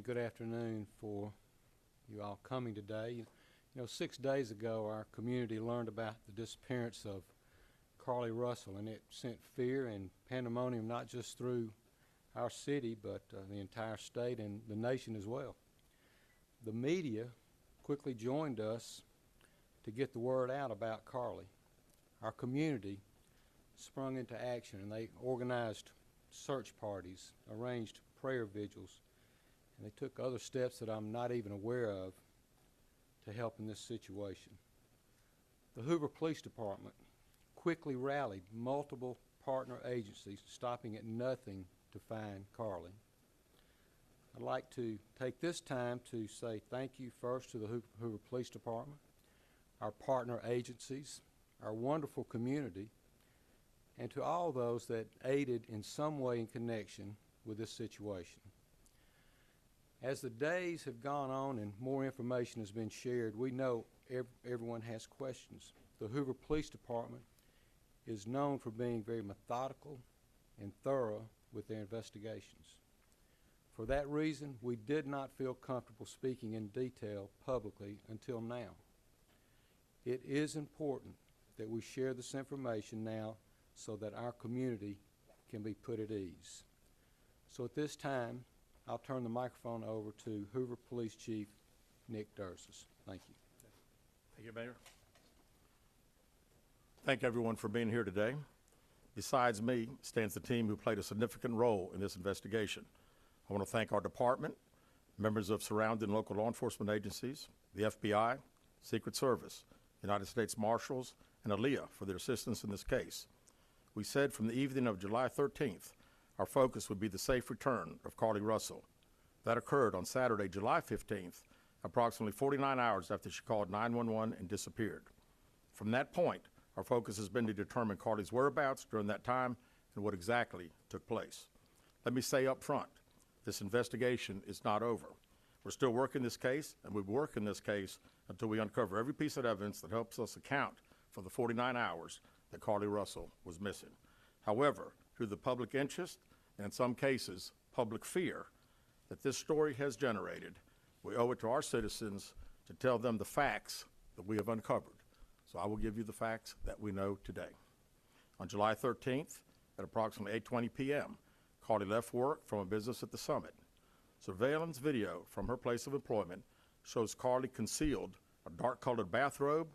Good afternoon for you all coming today. You know, 6 days ago our community learned about the disappearance of Carlee Russell, and it sent fear and pandemonium not just through our city but the entire state and the nation as well. The media quickly joined us to get the word out about Carlee. Our community sprung into action, and they organized search parties, arranged prayer vigils, and they took other steps that I'm not even aware of to help in this situation. The Hoover Police Department quickly rallied multiple partner agencies, stopping at nothing to find Carlee. I'd like to take this time to say thank you first to the Hoover Police Department, our partner agencies, our wonderful community, and to all those that aided in some way in connection with this situation. As the days have gone on and more information has been shared, we know everyone has questions. The Hoover Police Department is known for being very methodical and thorough with their investigations. For that reason, we did not feel comfortable speaking in detail publicly until now. It is important that we share this information now so that our community can be put at ease. So at this time, I'll turn the microphone over to Hoover Police Chief Nick Dursis. Thank you. Thank you, Mayor. Thank everyone for being here today. Besides me stands the team who played a significant role in this investigation. I want to thank our department, members of surrounding local law enforcement agencies, the FBI, Secret Service, United States Marshals, and ALEA for their assistance in this case. We said from the evening of July 13th, our focus would be the safe return of Carlee Russell. That occurred on Saturday, July 15th, approximately 49 hours after she called 911 and disappeared. From that point, our focus has been to determine Carlee's whereabouts during that time and what exactly took place. Let me say up front, this investigation is not over. We're still working this case, and we'll work in this case until we uncover every piece of evidence that helps us account for the 49 hours that Carlee Russell was missing. However, through the public interest, and in some cases, public fear that this story has generated, we owe it to our citizens to tell them the facts that we have uncovered. So I will give you the facts that we know today. On July 13th, at approximately 8:20 p.m., Carlee left work from a business at the Summit. Surveillance video from her place of employment shows Carlee concealed a dark-colored bathrobe,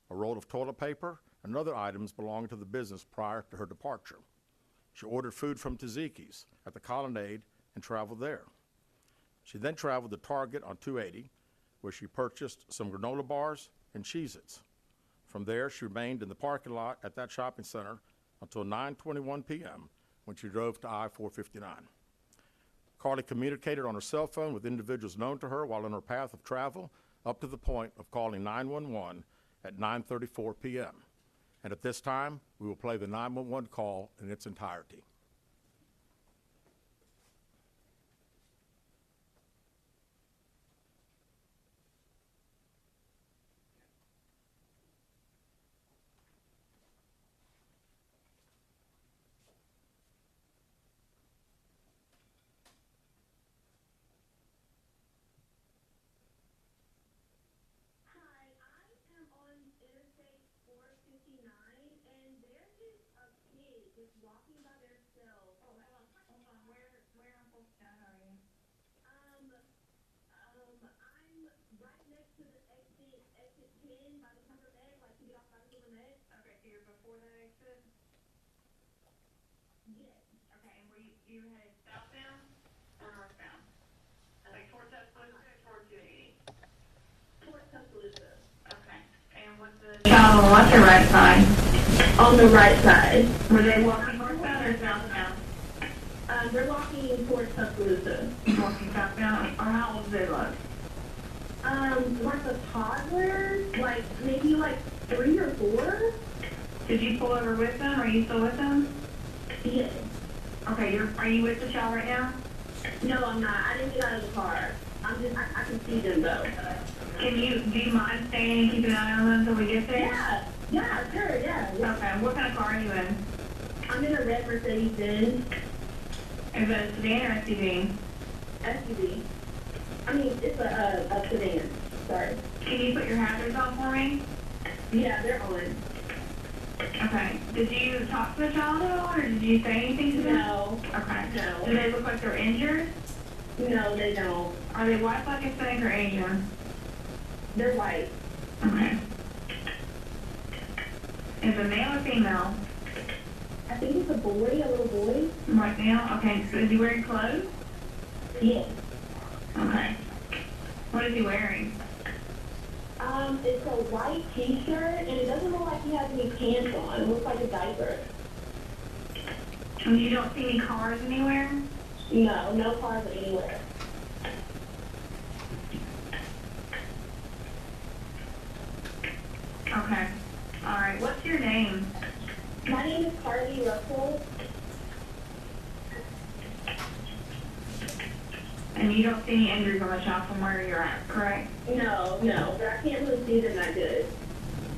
a roll of toilet paper, and other items belonging to the business prior to her departure. She ordered food from Tzatziki's at the Colonnade and traveled there. She then traveled to Target on 280, where she purchased some granola bars and Cheez-Its. From there, she remained in the parking lot at that shopping center until 9:21 p.m. when she drove to I-459. Carlee communicated on her cell phone with individuals known to her while on her path of travel up to the point of calling 911 at 9:34 p.m. And at this time, we will play the 911 call in its entirety. Walking by themselves. Oh, hold on. Where in Fulton are you? I'm right next to the exit 10 by the Hoover Med, like to get off by the Hoover Med. Okay, so you're before that exit? Yes. Okay, and were you headed southbound or northbound? Like towards Tuscaloosa or towards 280? Towards Tuscaloosa. Okay. And what's the child on the right side? On the right side. Were they walking northbound or southbound? They're walking towards Tuscaloosa. Walking southbound? Or how old do they look? Like a toddler, like maybe like 3 or 4. Did you pull over with them? Are you still with them? Yes. Okay, are you with the child right now? No, I'm not. I didn't get out of the car. I can see them though. Do you mind staying and keeping an eye on them until we get there? Yeah, sure, yeah. Okay, what kind of car are you in? I'm in a red Mercedes-Benz. Is it a sedan or SUV? SUV. I mean, it's a sedan, sorry. Can you put your hazards on for me? Yeah, they're on. Okay. Did you talk to the child at all, or did you say anything to them? No. Okay. No. Do they look like they're injured? No, they don't. Are they white, black, Hispanic, or Asian? They're white. Okay. Is it male or female? I think it's a boy, a little boy. White male? Okay. So is he wearing clothes? Yes. Okay. What is he wearing? It's a white t-shirt, and it doesn't look like he has any pants on. It looks like a diaper. And you don't see any cars anywhere? No, no cars anywhere. Okay. All right. What's your name? My name is Carlee Russell. And you don't see any injuries on the child from where you're at, correct? No, but I can't really see them that good.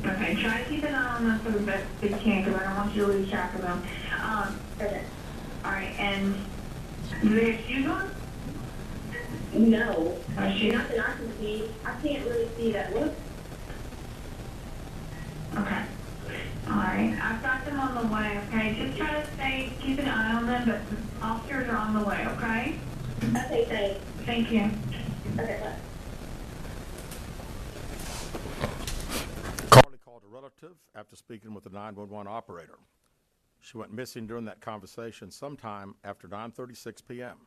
Okay, try to keep an eye on them for the best you can, because I don't want you to lose track of them. Okay. All right, and do they have shoes on? No. Shoes? Not that I can see. I can't really see that. Look. Okay. All right, I've got them on the way, okay? Just try to keep an eye on them, but the officers are on the way, okay? Okay, thanks. Thank you. Okay, bye. Carlee called a relative after speaking with the 911 operator. She went missing during that conversation sometime after 9:36 p.m.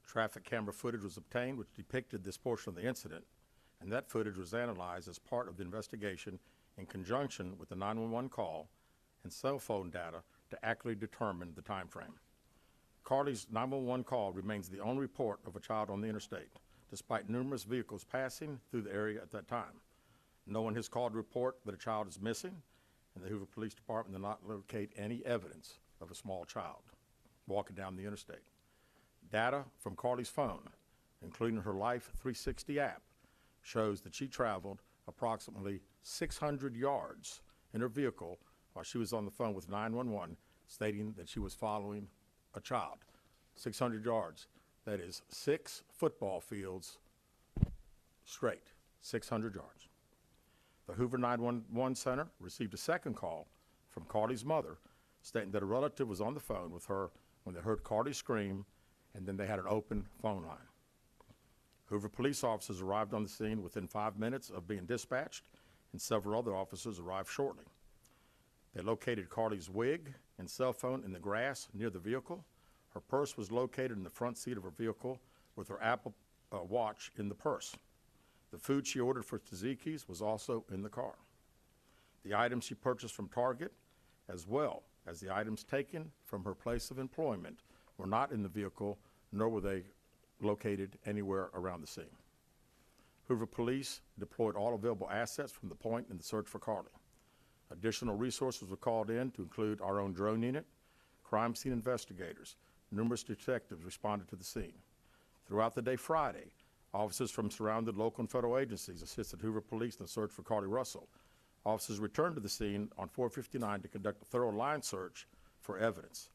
Traffic camera footage was obtained which depicted this portion of the incident, and that footage was analyzed as part of the investigation in conjunction with the 911 call and cell phone data to accurately determine the time frame. Carlee's 911 call remains the only report of a child on the interstate, despite numerous vehicles passing through the area at that time. No one has called to report that a child is missing, and the Hoover Police Department did not locate any evidence of a small child walking down the interstate. Data from Carlee's phone, including her Life 360 app, shows that she traveled approximately 600 yards in her vehicle while she was on the phone with 911, stating that she was following a child. 600 yards. That is 6 football fields straight. 600 yards. The Hoover 911 Center received a second call from Carlee's mother stating that a relative was on the phone with her when they heard Carlee scream, and then they had an open phone line. Hoover police officers arrived on the scene within 5 minutes of being dispatched, and several other officers arrived shortly. They located Carlee's wig and cell phone in the grass near the vehicle. Her purse was located in the front seat of her vehicle with her Apple Watch in the purse. The food she ordered for Tzatziki's was also in the car. The items she purchased from Target, as well as the items taken from her place of employment, were not in the vehicle, nor were they located anywhere around the scene. Hoover police deployed all available assets from the point in the search for Carlee. Additional resources were called in to include our own drone unit, crime scene investigators. Numerous detectives responded to the scene. Throughout the day Friday, officers from surrounding local and federal agencies assisted Hoover police in the search for Carlee Russell. Officers returned to the scene on 459 to conduct a thorough line search for evidence.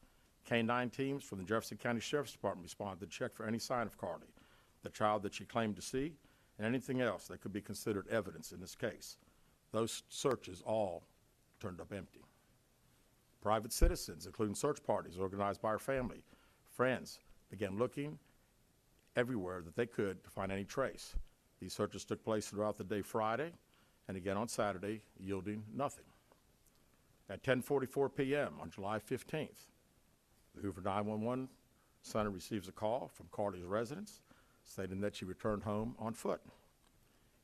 K-9 teams from the Jefferson County Sheriff's Department responded to check for any sign of Carlee, the child that she claimed to see, and anything else that could be considered evidence in this case. Those searches all turned up empty. Private citizens, including search parties organized by her family, friends, began looking everywhere that they could to find any trace. These searches took place throughout the day Friday and again on Saturday, yielding nothing. At 10:44 p.m. on July 15th, the Hoover 911 Center receives a call from Carlee's residence stating that she returned home on foot.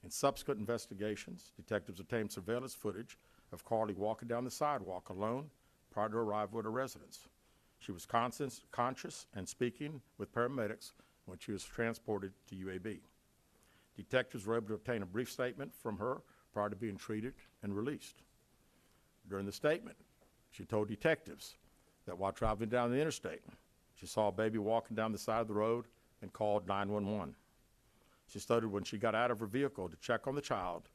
In subsequent investigations, detectives obtained surveillance footage of Carlee walking down the sidewalk alone prior to arrival at her residence. She was conscious and speaking with paramedics when she was transported to UAB. Detectives were able to obtain a brief statement from her prior to being treated and released. During the statement, she told detectives that while traveling down the interstate, she saw a baby walking down the side of the road and called 911. She stated when she got out of her vehicle to check on the child,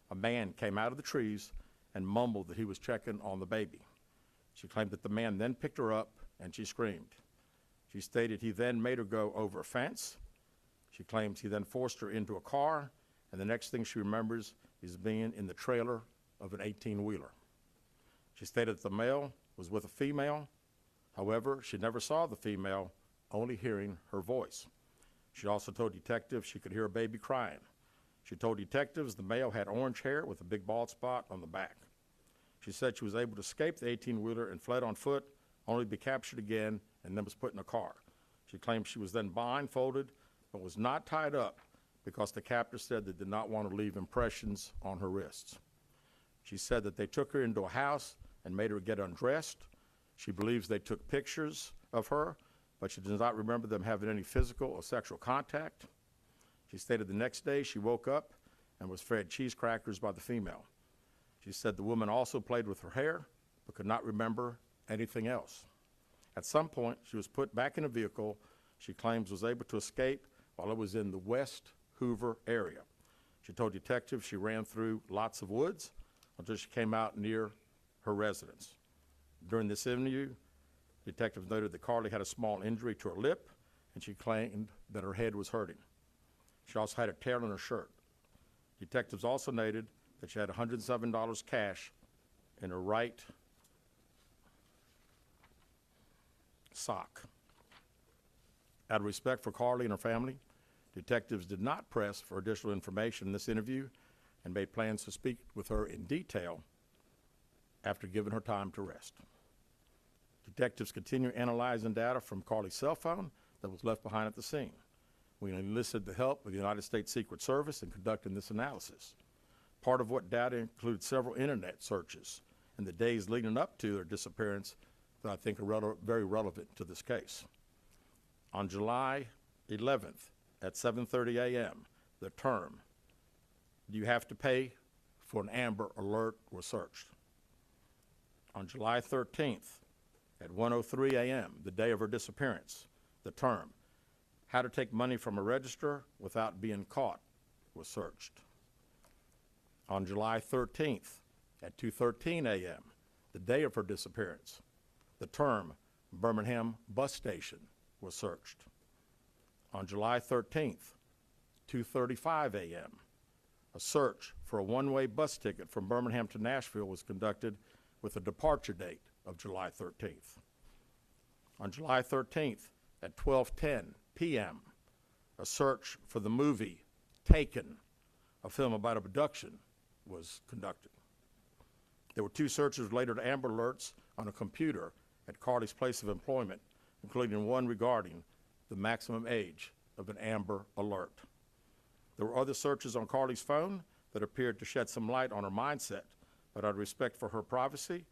a man came out of the trees and mumbled that he was checking on the baby. She claimed that the man then picked her up and she screamed. She stated he then made her go over a fence. She claims he then forced her into a car, and the next thing she remembers is being in the trailer of an 18-wheeler. She stated that the male was with a female. However, she never saw the female, only hearing her voice. She also told detectives she could hear a baby crying. She told detectives the male had orange hair with a big bald spot on the back. She said she was able to escape the 18-wheeler and fled on foot, only to be captured again and then was put in a car. She claims she was then blindfolded but was not tied up because the captor said they did not want to leave impressions on her wrists. She said that they took her into a house and made her get undressed. She believes they took pictures of her, but she does not remember them having any physical or sexual contact. She stated the next day she woke up and was fed cheese crackers by the female. She said the woman also played with her hair, but could not remember anything else. At some point, she was put back in a vehicle she claims was able to escape while it was in the West Hoover area. She told detectives she ran through lots of woods until she came out near her residence. During this interview, detectives noted that Carlee had a small injury to her lip, and she claimed that her head was hurting. She also had a tear in her shirt. Detectives also noted that she had $107 cash in her right sock. Out of respect for Carlee and her family, detectives did not press for additional information in this interview and made plans to speak with her in detail after giving her time to rest. Detectives continue analyzing data from Carlee's cell phone that was left behind at the scene. We enlisted the help of the United States Secret Service in conducting this analysis. Part of what data included several internet searches in the days leading up to their disappearance that I think are very relevant to this case. On July 11th at 7:30 a.m., the term, "Do you have to pay for an Amber Alert?" was searched. On July 13th at 1:03 a.m., the day of her disappearance, the term, "How to take money from a register without being caught," was searched. On July 13th at 2:13 a.m., the day of her disappearance, the term Birmingham bus station was searched. On July 13th, 2:35 a.m., a search for a one-way bus ticket from Birmingham to Nashville was conducted with a departure date of July 13th. On July 13th at 12:10 p.m., a search for the movie Taken, a film about abduction, was conducted. There were two searches related to Amber Alerts on a computer at Carlee's place of employment, including one regarding the maximum age of an Amber Alert. There were other searches on Carlee's phone that appeared to shed some light on her mindset, but out of respect for her privacy,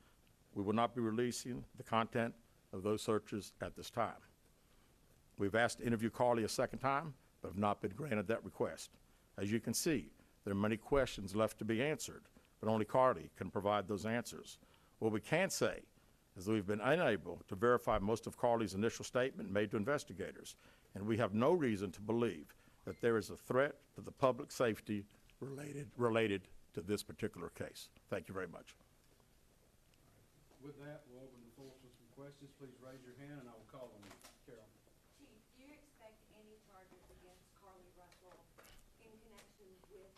we will not be releasing the content of those searches at this time. We've asked to interview Carlee a second time, but have not been granted that request. As you can see, there are many questions left to be answered, but only Carlee can provide those answers. What we can say is that we've been unable to verify most of Carlee's initial statement made to investigators, and we have no reason to believe that there is a threat to the public safety related to this particular case. Thank you very much. With that, we'll open the floor for some questions. Please raise your hand and I will call on you. Carol. Chief, do you expect any charges against Carlee Russell in connection with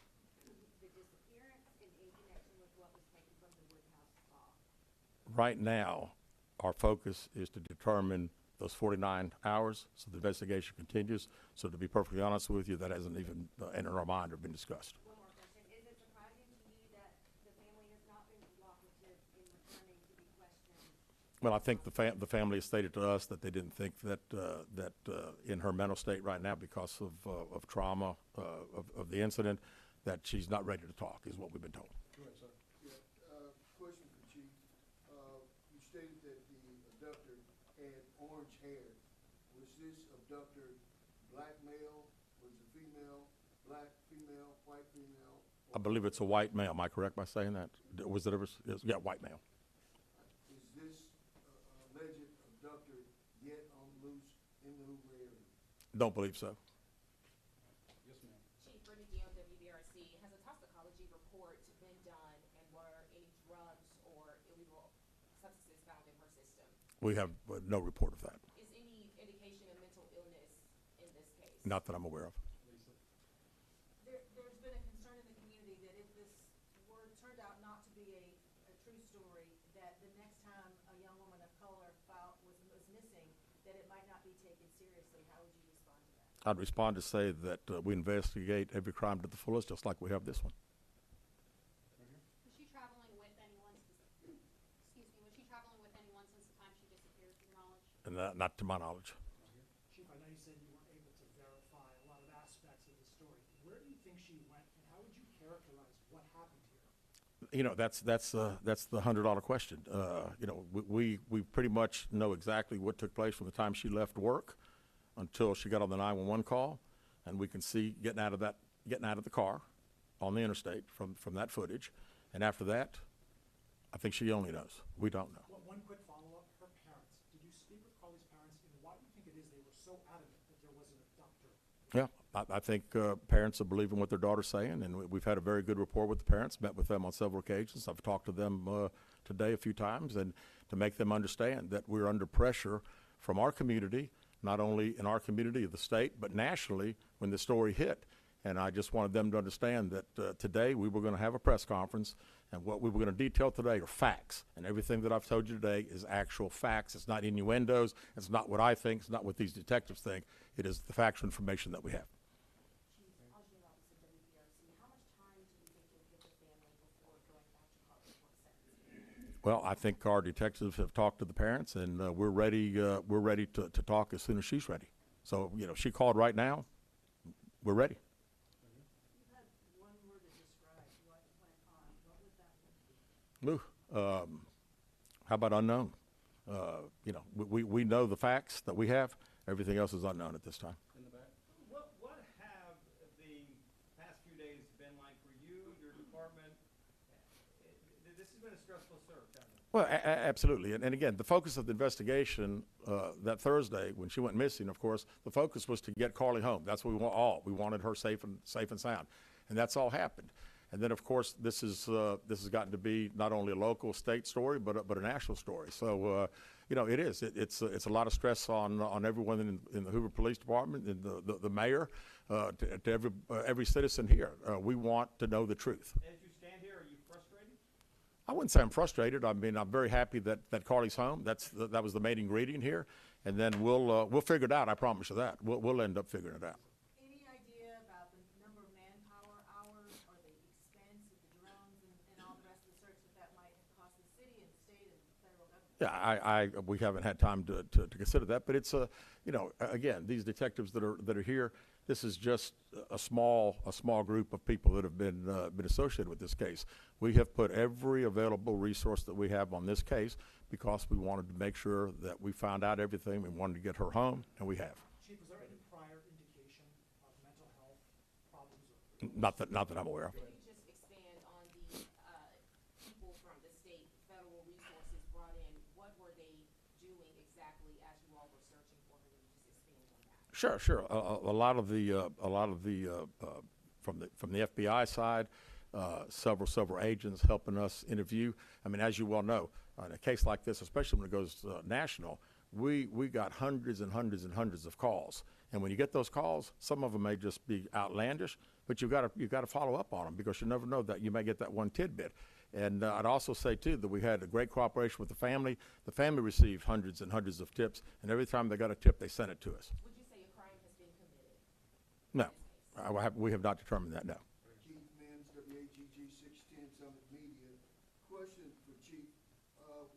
the disappearance and in connection with what was taken from the Woodhouse spa? Right now, our focus is to determine those 49 hours, so the investigation continues. So to be perfectly honest with you, that hasn't even entered our mind or been discussed. One more question. Is it surprising to you that the family has not been cooperative in returning to be questioned? Well, I think the family has stated to us that they didn't think that in her mental state right now, because of trauma of the incident, that she's not ready to talk, is what we've been told. Go ahead, sir. Yeah, question for Chief. You stated that the abductor had orange hair. Was this abductor black male? Was it female? Black female? White female? I believe it's a white male. Am I correct by saying that? Was it ever? Yeah, white male. Is this alleged abductor yet on loose in the Hoover area? Don't believe so. Yes, ma'am. Chief Brittany Dion, WBRC. Has a toxicology report been done, and were any drugs or illegal substances found in her system? We have no report of that. Is any indication of mental illness in this case? Not that I'm aware of. turned out not to be a true story, that the next time a young woman of color was missing, that it might not be taken seriously, how would you respond to that? I'd respond to say that we investigate every crime to the fullest, just like we have this one. Was she traveling with anyone, excuse me, was she traveling with anyone since the time she disappeared, to your knowledge? And not to my knowledge. Chief, I know you said you weren't able to verify a lot of aspects of the story. Where do you think she went, and how would you characterize what happened to her? You know, that's the $100 question. You know, we pretty much know exactly what took place from the time she left work until she got on the 911 call, and we can see getting out of the car on the interstate from that footage. And after that, I think she only knows. We don't know. One quick follow-up, her parents. Did you speak with Carlee's parents, and why do you think it is they were so adamant that there was an abductor? Yeah, I think parents are believing what their daughter's saying, and we've had a very good rapport with the parents, met with them on several occasions. I've talked to them today a few times, and to make them understand that we're under pressure from our community, not only in our community of the state, but nationally when the story hit. And I just wanted them to understand that today we were going to have a press conference, and what we were going to detail today are facts. And everything that I've told you today is actual facts. It's not innuendos. It's not what I think. It's not what these detectives think. It is the factual information that we have. Chief, Engineer Officer WBRC, how much time do you think you'll give the family before going back to Carlee for sentencing? Well, I think our detectives have talked to the parents, and we're ready to talk as soon as she's ready. So, you know, she called right now. We're ready. You had one word to describe what went on. What would that be? How about unknown? You know, we know the facts that we have. Everything else is unknown at this time. What have the past few days been like for you, your department? This has been a stressful search, hasn't it? Well, absolutely. And again, the focus of the investigation that Thursday when she went missing, of course, the focus was to get Carlee home. That's what we want all. We wanted her safe and sound. And that's all happened. And then, of course, this has gotten to be not only a local, state story, but a national story. So, you know, it is. It's a lot of stress on everyone in the Hoover Police Department, and the mayor, to every citizen here. We want to know the truth. As you stand here, are you frustrated? I wouldn't say I'm frustrated. I mean, I'm very happy that Carlee's home. That was the main ingredient here. And then we'll figure it out. I promise you that. We'll end up figuring it out. Any idea about the number of manpower hours or the expense of the drones and all the rest of the search that might have cost the city and state and federal government? Yeah, we haven't had time to consider that, but it's you know, again, these detectives that are here, this is just a small group of people that have been associated with this case. We have put every available resource that we have on this case because we wanted to make sure that we found out everything. We wanted to get her home, and we have. Chief, was there any prior indication of mental health problems? Not that I'm aware of. Could you just expand on the people from the state, federal resources brought in? What were they doing exactly as you all were searching for her? Can you just expand on that? Sure. A lot of the from the FBI side, several agents helping us interview. I mean, as you well know, in a case like this, especially when it goes national, we got hundreds and hundreds of calls. And when you get those calls, some of them may just be outlandish, but you've got to follow up on them because you never know that you may get that one tidbit. And I'd also say too that we had a great cooperation with the family. The family received hundreds and hundreds of tips, and every time they got a tip, they sent it to us. Would you say a crime has been committed? No, we have not determined that. No. Keith Mims, WAGG 610 Summit Media. Question for Chief.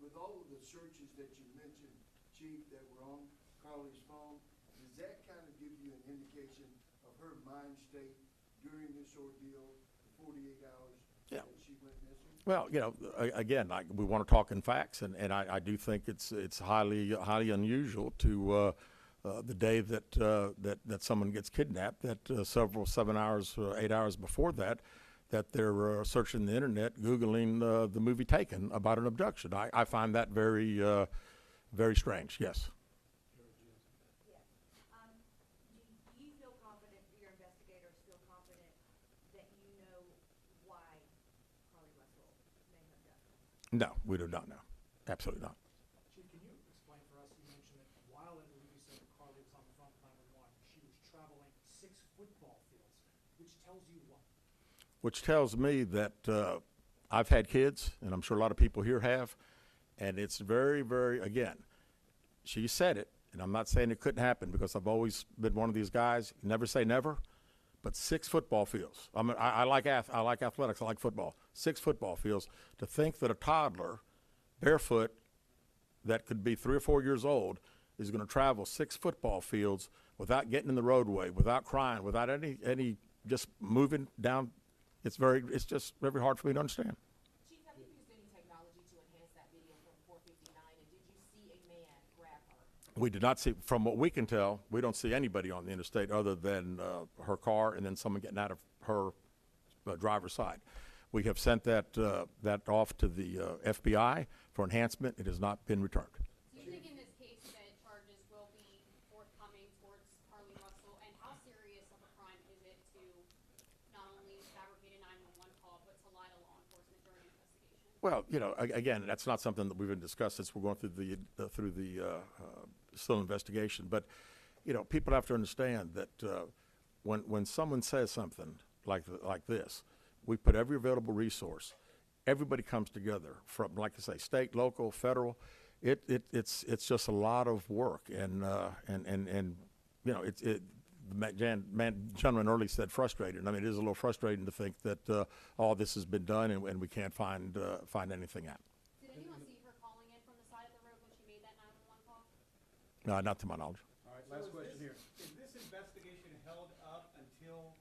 With all of the searches that you mentioned, Chief, that were on Carlee's phone, does that kind of give you an indication of her mind state during this ordeal, the 48 hours Yeah. that she went missing? Well, you know, again, we want to talk in facts, and I do think it's highly unusual to the day that someone gets kidnapped, that 7 hours, 8 hours before that they're searching the internet, Googling the movie Taken about an abduction. I find that very strange. Yes. Yes. Do you feel confident, your investigators feel confident that you know why Carlee Russell may have done this? No, we do not know. Absolutely not. Chief, can you explain for us, you mentioned that while I believe you said that Carlee was on the phone with 911, she was traveling 6 football fields, which tells you what? Which tells me that I've had kids, and I'm sure a lot of people here have, and it's very, very, again, she said it, and I'm not saying it couldn't happen because I've always been one of these guys, never say never, but 6 football fields. I like athletics, I like football. 6 football fields. To think that a toddler, barefoot, that could be 3 or 4 years old, is going to travel 6 football fields without getting in the roadway, without crying, without any just moving down. It's just very hard for me to understand. Chief, have you used any technology to enhance that video from 459, and did you see a man grab her? We did not see, from what we can tell, we don't see anybody on the interstate other than her car and then someone getting out of her driver's side. We have sent that off to the FBI for enhancement. It has not been returned. Do you think in this case that charges will be forthcoming towards Carlee Russell? And how serious of a crime is it to not only fabricate a 911 call, but to lie to law enforcement during an investigation? Well, again, that's not something that we've been discussed since we're going through the still investigation. But, people have to understand that when someone says something like this, we put every available resource. Everybody comes together from, like I say, state, local, federal. It's just a lot of work, and the gentleman earlier said frustrated. I mean, it is a little frustrating to think that all this has been done and we can't find anything out. Did anyone see her calling in from the side of the road when she made that 911 call? No, not to my knowledge. All right, last question here. Is this investigation held up until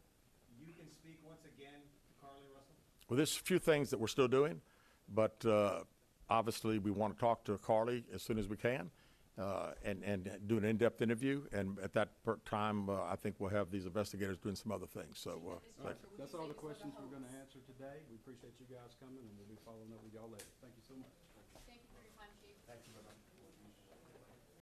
you can speak once again to Carlee Russell? Well, there's a few things that we're still doing, but obviously we want to talk to Carlee as soon as we can and do an in-depth interview. And at that time, I think we'll have these investigators doing some other things. So That's all the questions we're going to answer today. We appreciate you guys coming, and we'll be following up with y'all later. Thank you so much.